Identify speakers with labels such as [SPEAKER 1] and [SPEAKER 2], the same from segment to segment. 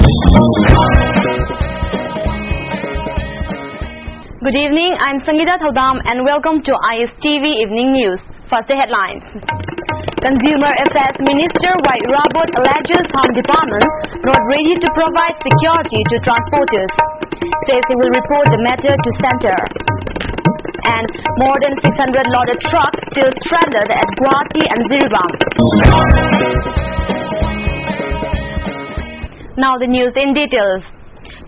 [SPEAKER 1] Good evening, I'm Sangeeta Thaudam and welcome to ISTV Evening News. First, the headlines. Consumer Affairs Minister Y. Rabot alleges Home Department not ready to provide security to transporters. Says he will report the matter to Centre. And more than 600 loaded trucks still stranded at Guwahati and Ziribam. Now the news in details.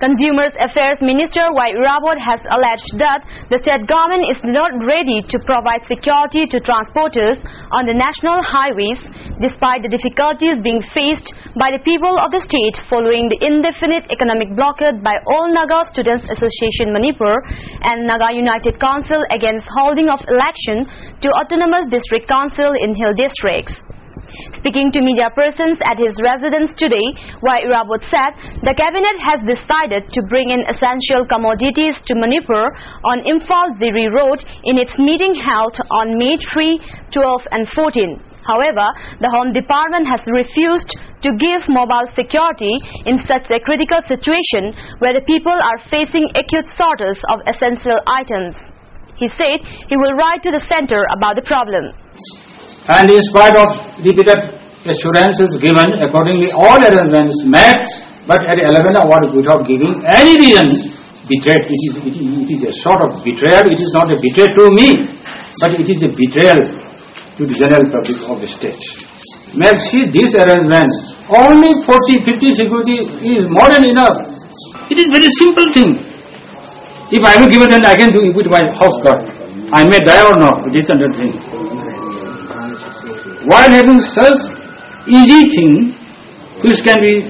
[SPEAKER 1] Consumer Affairs Minister Y. Rabot has alleged that the state government is not ready to provide security to transporters on the national highways despite the difficulties being faced by the people of the state following the indefinite economic blockade by All Naga Students Association Manipur and Naga United Council against holding of election to Autonomous District Council in Hill districts. Speaking to media persons at his residence today, Y. Rabot said the cabinet has decided to bring in essential commodities to Manipur on Imphal-Ziri Road in its meeting held on May 3, 12 and 14. However, the Home Department has refused to give mobile security in such a critical situation where the people are facing acute shortage of essential items. He said he will write to the centre about the problem.
[SPEAKER 2] And in spite of repeated assurances given, accordingly all arrangements met, but at 11 hours without giving any reason, betrayed. It is a sort of betrayal. It is not a betrayal to me, but it is a betrayal to the general public of the state. May I see this arrangement? Only 40-50 security is more than enough. It is very simple thing. If I am given, then I can do it with my house guard. I may die or not, it is another thing. While having such easy thing which can be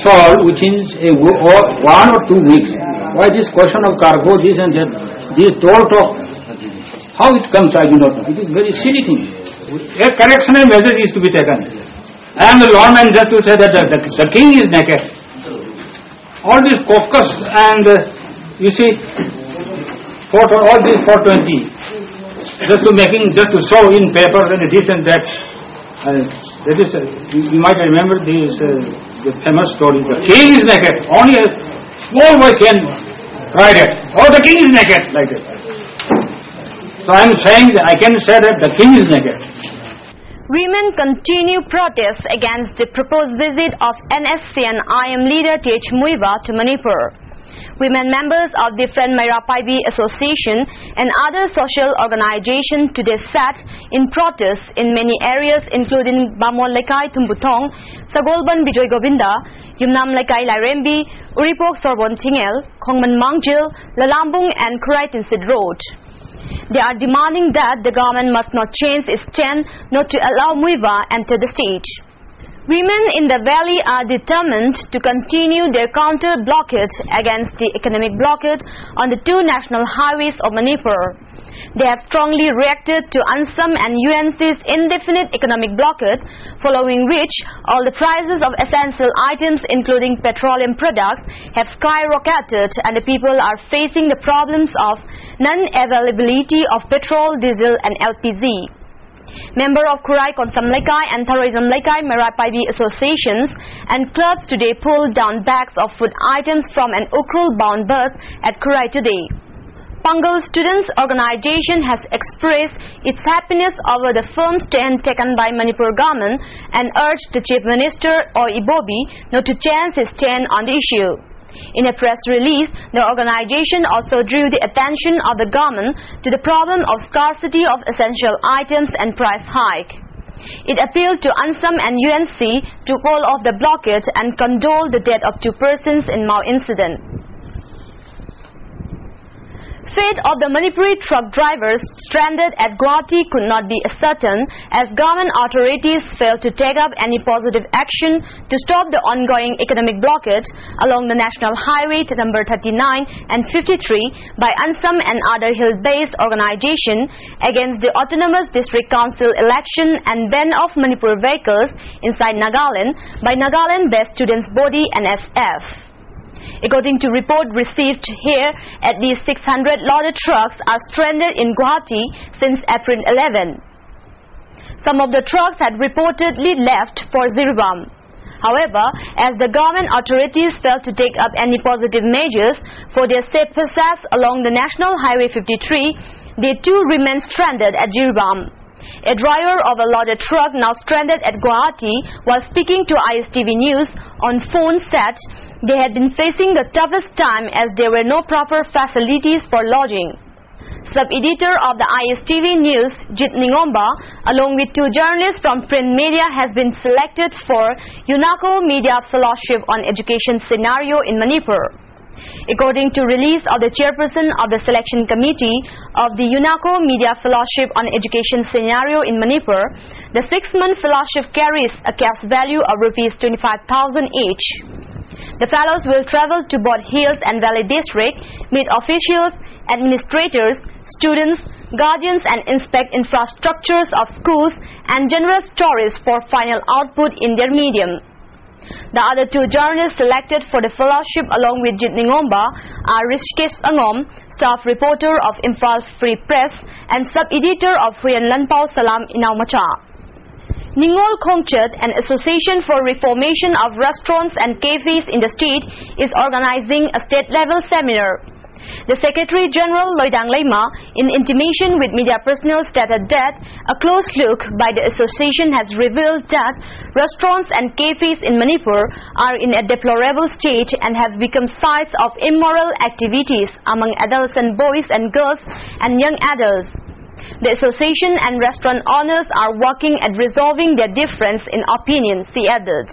[SPEAKER 2] solved within 1 or 2 weeks, why this question of cargo, this and that, this toll talk, how it comes I do not know. It is very silly thing. A correctional measure is to be taken. I am the lawman just to say that the king is naked. All this caucus and you see, all these 420, just to show in papers and this and that. That is, you might remember this the famous story. The king is naked. Only a small boy can ride it. Oh, the king is naked, like that. So I am saying that I can say that the king is naked.
[SPEAKER 1] Women continue protests against the proposed visit of NSC and IM leader T.H. Muiva to Manipur. Women members of the Friend Mairapaibi Association and other social organizations today sat in protests in many areas including Bamol Lekai Tumbutong, Sagolban Bijoy Govinda, Yumnam Lekai Lairembi, Uripok Sorbon Tingel, Khongman Mangjil, Lalambung and Kuraitinsid Road. They are demanding that the government must not change its stand not to allow Muiva enter the state. Women in the valley are determined to continue their counter-blockade against the economic blockade on the 2 national highways of Manipur. They have strongly reacted to ANSAM and UNC's indefinite economic blockade, following which all the prices of essential items including petroleum products have skyrocketed and the people are facing the problems of non-availability of petrol, diesel and LPG. Member of Kurai Konsam Lekai and Tharoism Lekai Mairapaibi associations and clubs today pulled down bags of food items from an Ukrul-bound bus at Kurai today. Pangal Students Organization has expressed its happiness over the firm stand taken by Manipur government and urged the Chief Minister or Ibobi not to change his stand on the issue. In a press release, the organization also drew the attention of the government to the problem of scarcity of essential items and price hike. It appealed to ANSAM and UNC to call off the blockade and condole the death of 2 persons in Mao incident. Fate of the Manipuri truck drivers stranded at Guwahati could not be certain as government authorities failed to take up any positive action to stop the ongoing economic blockade along the National Highway number 39 and 53 by ANSAM and other hill-based organizations against the Autonomous District Council election and ban of Manipur vehicles inside Nagaland by Nagaland-based students body NSF. According to report received here, at least 600 loaded trucks are stranded in Guwahati since April 11. Some of the trucks had reportedly left for Ziribam. However, as the government authorities failed to take up any positive measures for their safe passage along the National Highway 53, they too remain stranded at Jiribam. A driver of a loaded truck now stranded at Guwahati, while speaking to ISTV News on phone, said they had been facing the toughest time as there were no proper facilities for lodging. Sub-editor of the ISTV News, Jit Ningomba, along with 2 journalists from print media, has been selected for UNESCO Media Fellowship on Education Scenario in Manipur. According to release of the chairperson of the selection committee of the UNESCO Media Fellowship on Education Scenario in Manipur, the 6-month fellowship carries a cash value of Rs 25,000 each. The fellows will travel to both Hills and Valley District, meet officials, administrators, students, guardians and inspect infrastructures of schools and general stories for final output in their medium. The other 2 journalists selected for the fellowship along with Jit Ningomba are Rishikesh Angom, staff reporter of Imphal Free Press and sub-editor of Huyen Lanpao Salam Inaumacha. Ningol Khongchat, an association for reformation of restaurants and cafes in the state, is organizing a state-level seminar. The Secretary General Loidang Leima, in intimation with media personnel, stated that a close look by the association has revealed that restaurants and cafes in Manipur are in a deplorable state and have become sites of immoral activities among adolescent boys and girls and young adults. The association and restaurant owners are working at resolving their difference in opinions, he added.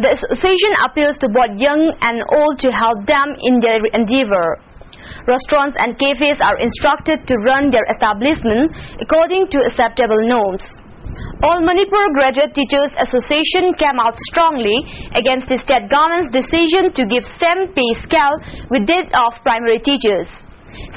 [SPEAKER 1] The association appeals to both young and old to help them in their endeavor. Restaurants and cafes are instructed to run their establishment according to acceptable norms. All Manipur Graduate Teachers Association came out strongly against the state government's decision to give same pay scale with that of primary teachers.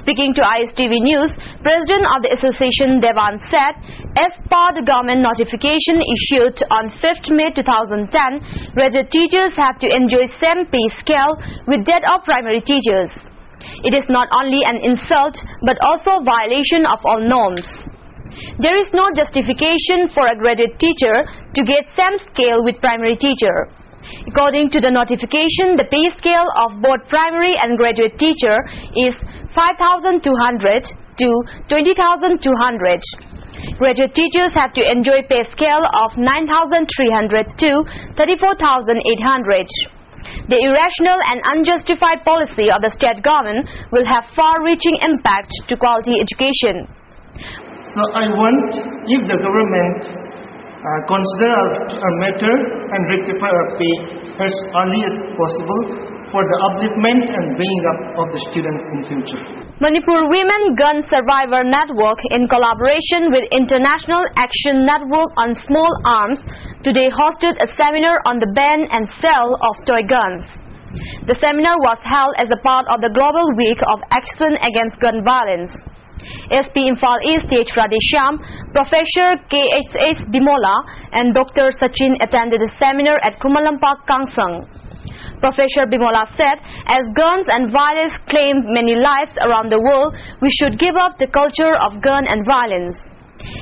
[SPEAKER 1] Speaking to ISTV News, President of the association Devan said, as per the government notification issued on 5th May 2010, graduate teachers have to enjoy same pay scale with that of primary teachers. It is not only an insult but also violation of all norms. There is no justification for a graduate teacher to get same scale with primary teacher. According to the notification, the pay scale of both primary and graduate teacher is 5,200 to 20,200. Graduate teachers have to enjoy pay scale of 9,300 to 34,800. The irrational and unjustified policy of the state government will have far-reaching impact to quality education.
[SPEAKER 3] So I want, if the government consider our matter and rectify our pay as early as possible for the upliftment and bringing up of the students in future.
[SPEAKER 1] Manipur Women Gun Survivor Network, in collaboration with International Action Network on Small Arms, today hosted a seminar on the ban and sale of toy guns. The seminar was held as a part of the Global Week of Action Against Gun Violence. SP Imphal East H. Radheshyam, Professor K.H.S. Bimola and Dr. Sachin attended the seminar at Kumalampak, Kangsang. Professor Bimola said, as guns and violence claim many lives around the world, we should give up the culture of gun and violence.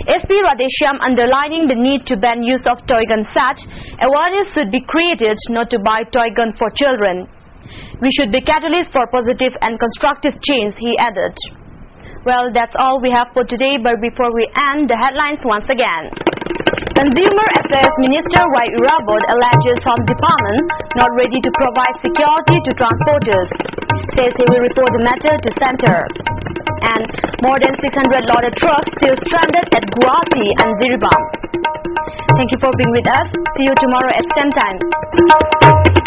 [SPEAKER 1] SP Radheshyam underlining the need to ban use of toy gun said, awareness should be created not to buy toy gun for children. We should be catalysts for positive and constructive change, he added. Well, that's all we have for today, but before we end, the headlines once again. Consumer Affairs Minister Y. Irabod alleges Home Department not ready to provide security to transporters. Says he will report the matter to Center. And more than 600 loaded trucks still stranded at Guwahati and Jiribam. Thank you for being with us. See you tomorrow at same time.